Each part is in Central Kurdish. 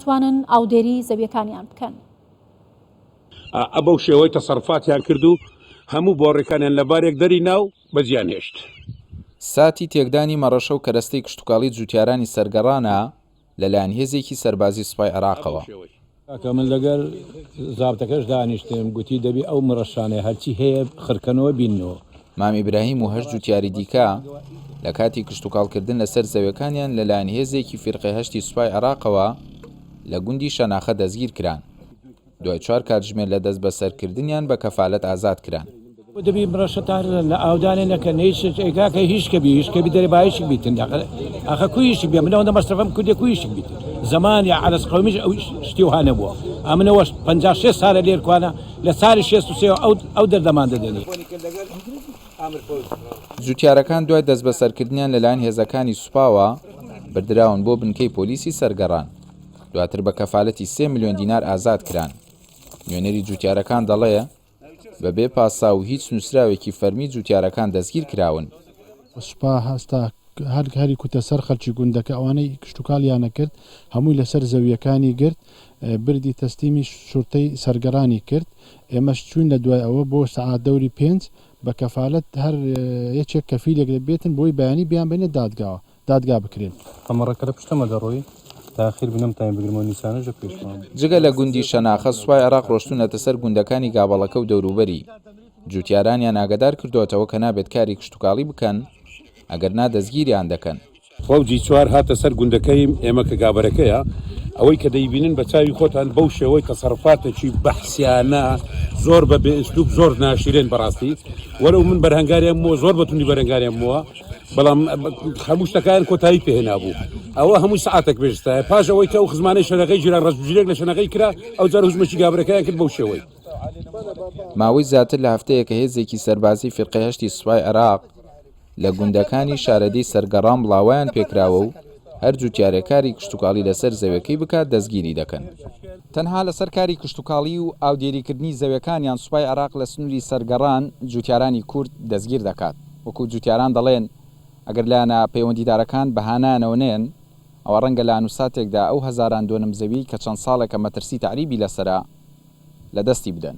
توانن ئاودێری زەویەکانیان بکەن. ئەبەو شێوەی تەسەڕفاتیان کردو هەموو بۆڕێکانیان لە بارێک دەری ناو بەجیان هێشت. ساتی تێکدانی مەڕەشە و کەرەستەی کشتتوکاڵی جوتیارانی سەرگەڕانە لەلایەن هێزێکی سەربازی سوپای عێراقەوە. من لەگەر زابتەکەش دانیشتم گوتی دەبی ئەو مڕەشانەی هەرچی هەیە خرکەنەوە بینەوە. مام ئیبراهیم و هەشت جوتیاری دیکە لە کاتی کشتتوکاڵکردن لەسەر زەویەکانیان لەلایەن هێزێکی فیرقەی هەشتی سوپای عێراقەوە لە گوندی شەناخە دەستگیر کران. دوای 4 کاتژمێر لە دەست بەسەرکردنیان بە کەفالەت ئازاد کران. دەبی مڕەشە تا لە ئاودانێ نەکە نەیشکە هیچکەبی هیچکەبی دەرەبایشی بیتن ئەخە کویشی بێ منەوە دەمەستەفەم کودێ کویشی بیت زمانی عرس قومیش ئەو شتی وهانە بووە ئەمنەوەش 56 ساڵە لێرکوانە لە ساری 63 ئەو دەردەمان دەدەنی. جوتیارەکان دوای دەست بەسەرکردنیان لەلایەن هێزەکانی سوپاوە بردراون بۆ بنکەی پۆلیسی سەرگەڕان. دواتر بە کەفالەتی 3 ملیۆن دینار ئازاد کران. نوێنەری جوتیارەکان دەڵێ بەبێ پاسا و هیچ نووسراوێکی فەرمی جوتیارەکان دەستگیر کراون. سوپا هەستا هەری کوتە سەر خەلکی گوندەکە ئەوانەی کشتتوکاڵیانە کرد هەمووی لەسەر زەویەکانی گرت بردی تەستیمی شورتەی سەرگەڕانی کرد. ئێمەش چوین لە دوای ئەوە بۆ سەعات دەوری 5 بە کەفالەت هەر یەکێک کەفیلێک دەبێتن بۆی بەیانی بیان بێنێت دادگا بکرێن. ئەمەڕەکە لە پشتەمە دەڕۆی تاخیر بنەم تایم بگرمەوە نیسانەژە پێشمان. جگە لە گوندی شەناخە سوپای عێراق ڕۆشتونەتە سەر گوندەکانی گابەڵەکە و دەوروبەری. جوتیارانیان ئاگادار کردوێتەوە کە نابێت کاری کشتتوکاڵی بکەن ئەگەر دەستگیریان دەکەن. فەوجی 4 هاتە سەر گوندەکەیم ئێمە کە گابەرەکەیە ئەوەی کە دەیبینن بە چاوی خۆتان بەو شێوەی تەسەڕفاتێکی بەحسیانە زۆر بە بێئسلوب زۆر ناشرێن بەڕاستی وەرەو من بەرهەنگاریان بووە زۆر بەتوندی بەرهەنگاریان بووە بەڵام هەموو شتەکان کۆتایی پێهێنا بوو. ئەوە هەموو سعاتێک پێشتە پاش ئەوەی کە ئەو خزمانەی شەنەکەی جیران ڕەشبژیرێک لە شەنەکەی کرا ئەو جار هوزمەکی گابەرەکەیان کرد بەو شێوەی. ماوەی زیاتر لە هەفتەیەکە هێزێکی سەربازی فیرقەی هەشتی سوپای عێراق لە گوندەکانی شارەدەی سەرگەڕان بڵاویان پێکراوە و هەر جوتیارەکاری کشتتوکاڵی لەسەر زەویەکەی بکات دەستگیری دەکەن. تەنها لەسەر کاری کشتتوکاڵی و ئاودێریکردنی زەویەکانیان سوپای عێراق لە سنووری سەرگەڕان جوتیارانی کورد دەستگیر دەکات. وەکو جوتیاران دەڵێن ئەگەر لایەنە پەیوەندیدارەکان بەهانانەوە نێن ئەوە ڕەنگە لە نووساتێکدا ئەو هەزاران دۆنم زەوی کە چەند ساڵێکە مەترسی تعریبی لەسرە لە دەستی بدەن.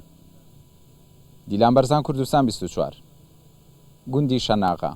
دیلان بەرزان کوردستان 24 گوندی شەناغا.